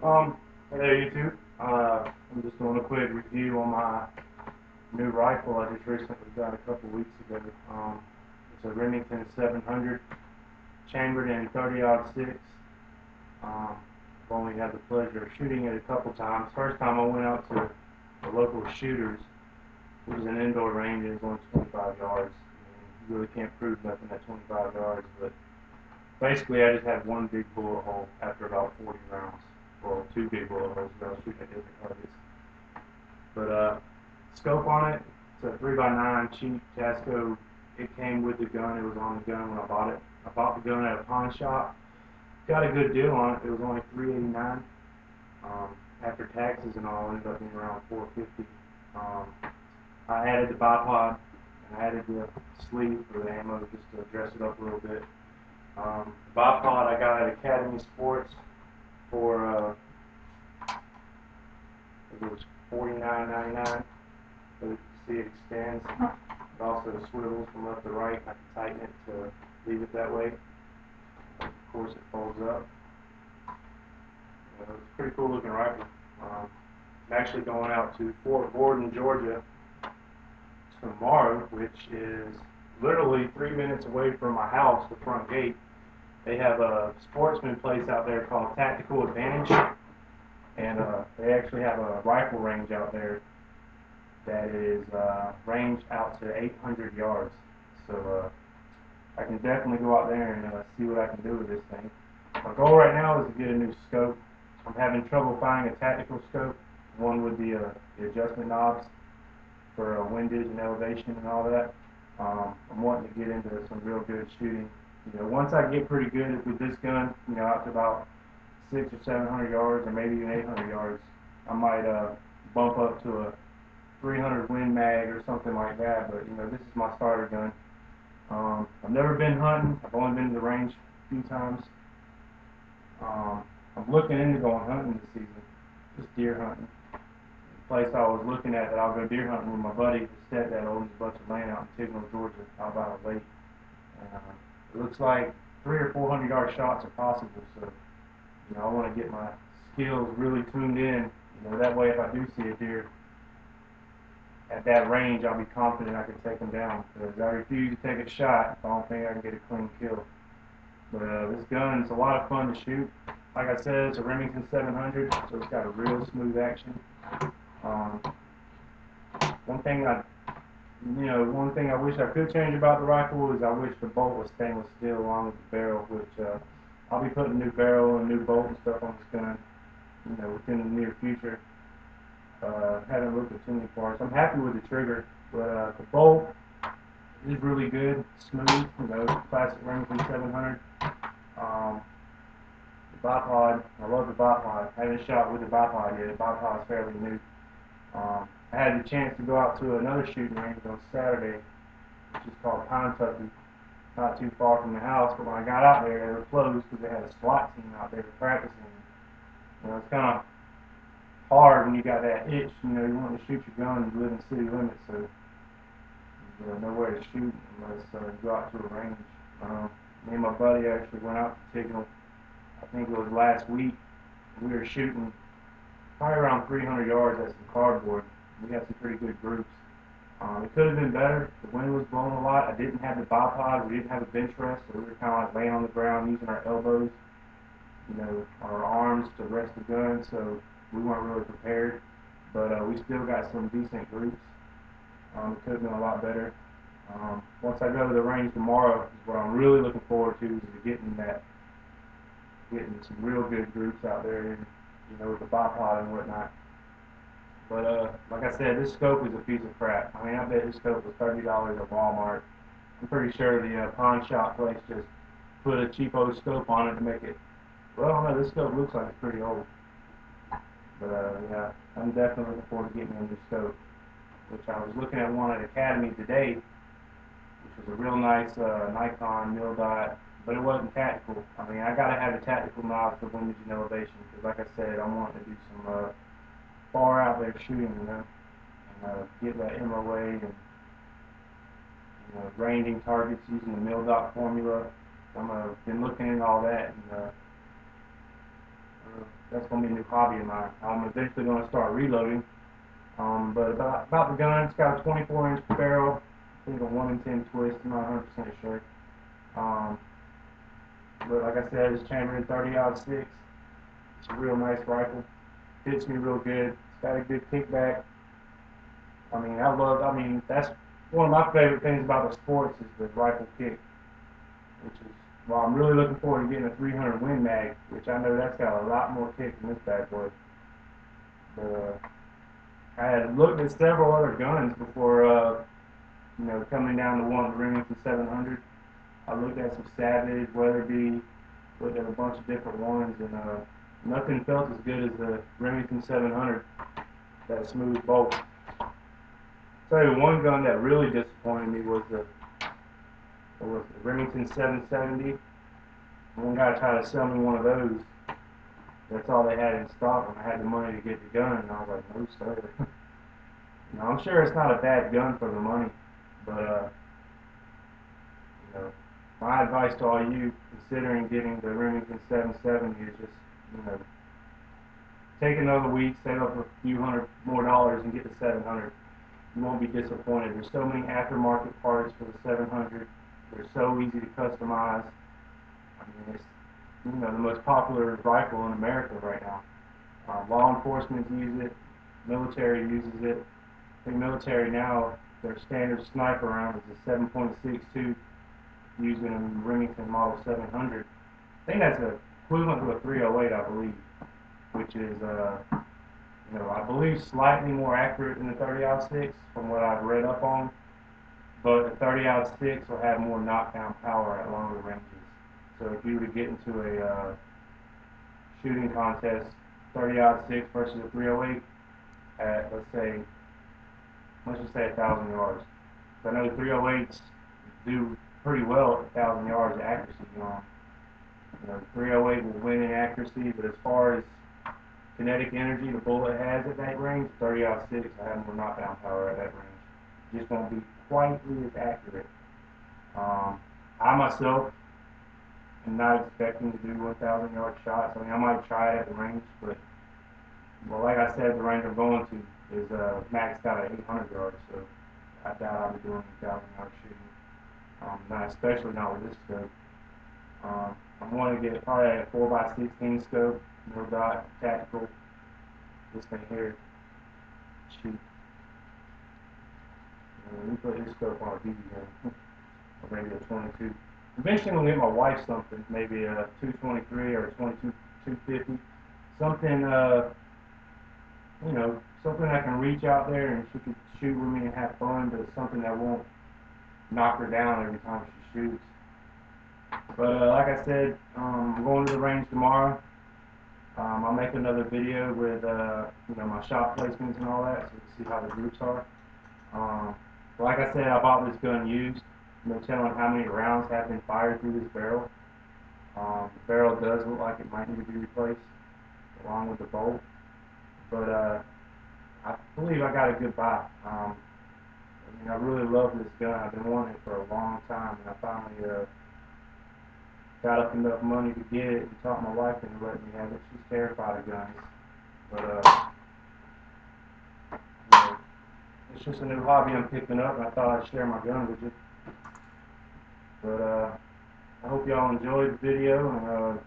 Um, Hey there, YouTube. I'm just doing a quick review on my new rifle I just recently got a couple weeks ago. It's a Remington 700, chambered in 30-06. I've only had the pleasure of shooting it a couple times. First time I went out to the local shooters. It was an indoor range and it was only 25 yards. You really can't prove nothing at 25 yards, but basically I just had one big bullet hole after about 40 rounds. Well, two big bullet holes, but I was shooting at different targets. But scope on it, it's a 3x9 cheap Casco. It came with the gun. It was on the gun when I bought it. I bought the gun at a pawn shop. Got a good deal on it. It was only $389. Um, After taxes and all, it ended up being around $450. Um, I added the bipod and I added the sleeve for the ammo just to dress it up a little bit. The bipod I got at Academy Sports for it was $49.99. So you can see it extends. It also swivels from left to right. I can tighten it to leave it that way. Of course, it folds up. It's a pretty cool looking rifle. I'm actually going out to Fort Gordon, Georgia tomorrow, which is literally 3 minutes away from my house, the front gate. They have a sportsman place out there called Tactical Advantage, and they actually have a rifle range out there that is ranged out to 800 yards. So I can definitely go out there and see what I can do with this thing. My goal right now is to get a new scope. I'm having trouble finding a tactical scope, one with the adjustment knobs for windage and elevation and all that. I'm wanting to get into some real good shooting. Once I get pretty good with this gun, out to about 600 or 700 yards, or maybe even 800 yards, I might bump up to a 300 Win Mag or something like that. But this is my starter gun. I've never been hunting. I've only been to the range a few times. I'm looking into going hunting this season, just deer hunting. The place I was looking at that I'll go deer hunting with my buddy, his stepdad owns a bunch of land out in Tignor, Georgia, out by the lake. And it looks like 300 or 400 yard shots are possible. So I want to get my skills really tuned in. That way if I do see a deer at that range, I'll be confident I can take them down. Because I refuse to take a shot if I don't think I can get a clean kill. But this gun is a lot of fun to shoot. Like I said, it's a Remington 700, so it's got a real smooth action. Um, one thing I, one thing I wish I could change about the rifle is I wish the bolt was stainless steel along with the barrel, which I'll be putting a new barrel and new bolt and stuff on this gun, within the near future. Haven't looked at too many parts. I'm happy with the trigger, but the bolt is really good, smooth. Classic Remington 700. Um, the bipod, I love the bipod. I haven't shot with the bipod yet. The bipod is fairly new. I had the chance to go out to another shooting range on Saturday, which is called Kentucky, not too far from the house. But when I got out there, they were closed because they had a SWAT team out there practicing. It's kind of hard when you got that itch. You want to shoot your gun and you live in city limits, so there's nowhere to shoot unless you go out to a range. Me and my buddy actually went out to Tignor. I think it was last week. We were shooting probably around 300 yards at some cardboard. We had some pretty good groups. It could have been better. The wind was blowing a lot. I didn't have the bipod. We didn't have a bench rest, so we were kind of like laying on the ground using our elbows, our arms to rest the gun. So we weren't really prepared, but we still got some decent groups. It could have been a lot better. Once I go to the range tomorrow, what I'm really looking forward to is getting some real good groups out there, and with the bipod and whatnot. But like I said, this scope is a piece of crap. I mean, I bet this scope was $30 at Walmart. I'm pretty sure the pawn shop place just put a cheapo scope on it to make it. Well, I don't know. This scope looks like it's pretty old. But yeah, I'm definitely looking forward to getting a new scope. Which I was looking at one at Academy today, which was a real nice Nikon mil dot, but it wasn't tactical. I mean, I gotta have a tactical knob for windage and elevation because, like I said, I'm wanting to do some far out there shooting, and get that MOA and ranging targets using the mil formula. I'm been looking into all that, and that's going to be a new hobby of mine. I'm eventually going to start reloading. But about the gun, it's got a 24-inch barrel, I think a 1 in 10 twist. I'm not 100% sure. Um, but like I said, it's chambered in 30-06. It's a real nice rifle. Fits me real good. It's got a good kickback. I mean, that's one of my favorite things about the sports is the rifle kick, which is, well, I'm really looking forward to getting a 300 Win Mag, which I know that's got a lot more kick than this bad boy. But I had looked at several other guns before, coming down to one, the Remington 700. I looked at some Savage, Weatherby, looked at a bunch of different ones, and nothing felt as good as the Remington 700, that smooth bolt. Tell you one gun that really disappointed me was the Remington 770. One guy tried to sell me one of those. That's all they had in stock, and I had the money to get the gun, and I was like, no sir. Now, I'm sure it's not a bad gun for the money, but my advice to all you considering getting the Remington 770 is just, you know, take another week, save up a few $100 more and get the 700. You won't be disappointed. There's so many aftermarket parts for the 700. They're so easy to customize. I mean, it's the most popular rifle in America right now. Law enforcement uses it. Military uses it. I think military now, their standard sniper round is a 7.62 using a Remington Model 700. I think that's equivalent to a 308, I believe, which is, I believe slightly more accurate than the 30-06 from what I've read up on. But the 30-06 will have more knockdown power at longer ranges. So if you were to get into a shooting contest, 30-06 versus a 308 at, let's just say 1,000 yards. So I know the 308s do pretty well at 1,000 yards of accuracy. The 308 will win in accuracy, but as far as kinetic energy the bullet has at that range, 30-06 will have more knockdown power at that range. It just won't be quite as accurate. I myself am not expecting to do 1,000 yard shots. I mean, I might try it at the range, but well, like I said, the range I'm going to is maxed out at 800 yards, so I doubt I'll be doing 1,000 yard shooting. Especially not with this scope. I'm going to get probably a 4x16 scope, no dot, tactical. This thing here, cheap. Let me put this scope on a BB gun, or maybe a 22. Eventually, I'm going to get my wife something, maybe a 223 or a 250. Something, something I can reach out there and she can shoot with me and have fun, but something that won't knock her down every time she shoots. But like I said, I'm going to the range tomorrow. I'll make another video with my shot placements and all that, so you can see how the groups are. Like I said, I bought this gun used. No telling how many rounds have been fired through this barrel. The barrel does look like it might need to be replaced, along with the bolt. But I believe I got a good buy. I really love this gun. I've been wanting it for a long time, and I finally got up enough money to get it and talked my wife into letting me have it. She's terrified of guns. But it's just a new hobby I'm picking up, and I thought I'd share my gun with you. But I hope y'all enjoyed the video, and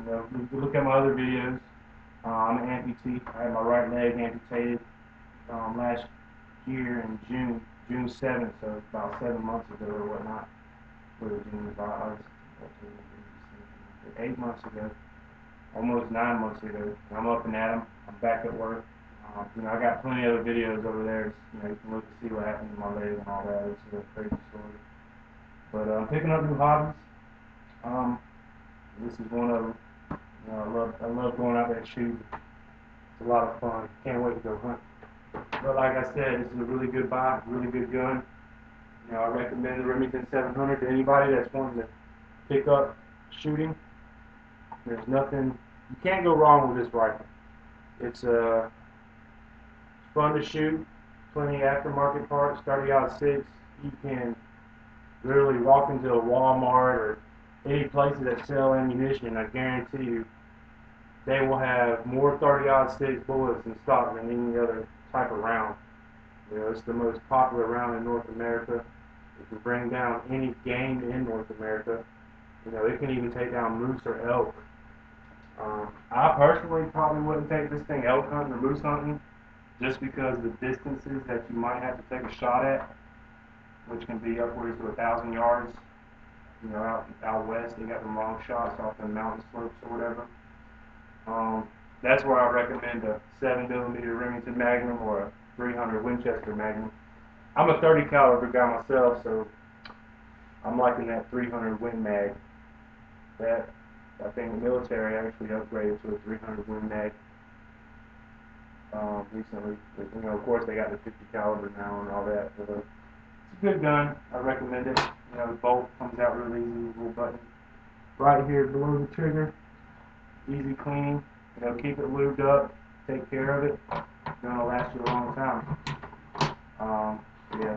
you can look at my other videos. I'm an amputee. I had my right leg amputated last year in June 7th, so about 7 months ago or whatnot. About 8 months ago, almost 9 months ago. I'm up and at 'em. I'm back at work. I got plenty of other videos over there. You can look to see what happened to my leg and all that. It's a crazy story. But I'm picking up new hobbies. This is one of them. I love going out there shooting. It's a lot of fun. Can't wait to go hunt. But like I said, this is a really good buy, really good gun. I recommend the Remington 700 to anybody that's wanting to pick up shooting. There's nothing, you can't go wrong with this rifle. It's fun to shoot, plenty of aftermarket parts, 30-06. You can literally walk into a Walmart or any places that sell ammunition, I guarantee you, they will have more 30-06 bullets in stock than any other type of round. You know, it's the most popular round in North America. It can bring down any game in North America. You know, it can even take down moose or elk. I personally probably wouldn't take this thing elk hunting or moose hunting just because the distances that you might have to take a shot at, which can be upwards to 1,000 yards. You know, out west, they got the long shots off the mountain slopes or whatever. That's where I recommend a 7mm Remington Magnum or a 300 Winchester Magnum. I'm a 30 caliber guy myself, so I'm liking that 300 Win Mag. That I think the military actually upgraded to a 300 Win Mag recently. But, you know, of course they got the 50 caliber now and all that. But it's a good gun. I recommend it. You know, the bolt comes out really easy. Little button right here below the trigger. Easy cleaning. You know, keep it lubed up. Take care of it. It's gonna last you a long time. Yeah,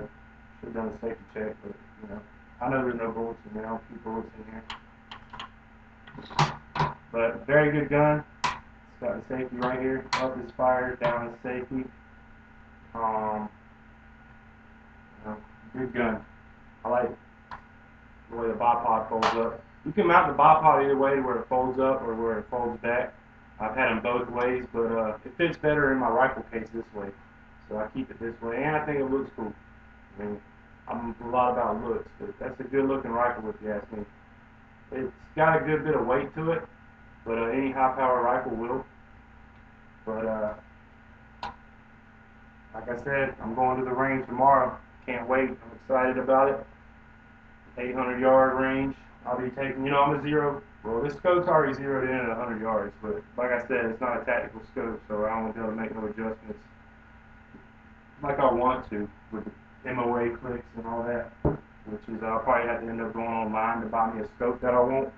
should have done a safety check, but you know, I know there's no bullets in there. I don't keep bullets in here. But very good gun. It's got the safety right here. Up is fire, down is safety. You know, good gun. I like the way the bipod folds up. You can mount the bipod either way, where it folds up or where it folds back. I've had them both ways, but it fits better in my rifle case this way. So I keep it this way, and I think it looks cool. I mean, I'm a lot about looks, but that's a good looking rifle if you ask me. It's got a good bit of weight to it, but any high power rifle will. But like I said, I'm going to the range tomorrow. Can't wait. I'm excited about it. 800-yard range. I'll be taking, you know, I'm a zero. Well, this scope's already zeroed in at 100 yards, but like I said, it's not a tactical scope, so I don't want to make no adjustments like I want to with the MOA clicks and all that, which is I'll probably have to end up going online to buy me a scope that I want.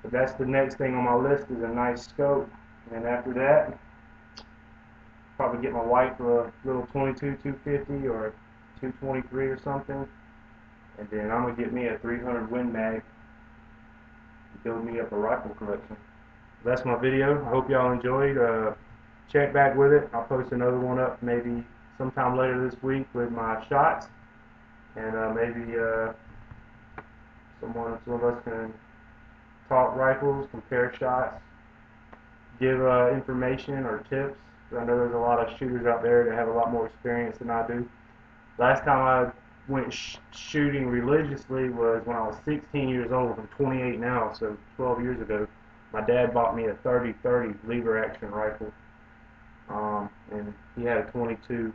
But that's the next thing on my list is a nice scope, and after that, probably get my wife a little 22 250 or 223 or something, and then I'm gonna get me a 300 Win Mag and build me up a rifle collection. That's my video. I hope y'all enjoyed. Check back with it. I'll post another one up maybe sometime later this week with my shots, and maybe some of us can talk rifles, compare shots, give information or tips. I know there's a lot of shooters out there that have a lot more experience than I do. Last time I went shooting religiously was when I was 16 years old. I'm 28 now, so 12 years ago. My dad bought me a 30-30 lever action rifle, and he had a 22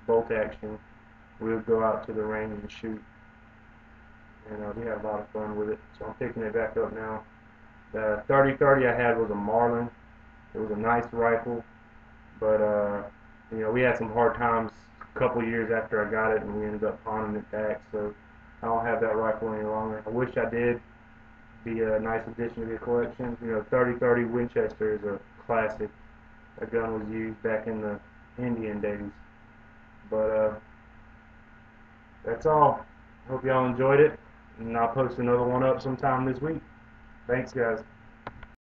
bolt action. We would go out to the range and shoot, and we had a lot of fun with it. So I'm picking it back up now. The 30-30 I had was a Marlin. It was a nice rifle, but you know, we had some hard times a couple years after I got it, and we ended up pawning it back. So I don't have that rifle any longer. I wish I did. Be a nice addition to the collection. You know, 30-30 Winchester is a classic. That gun was used back in the Indian days. But that's all. Hope y'all enjoyed it, and I'll post another one up sometime this week. Thanks, guys.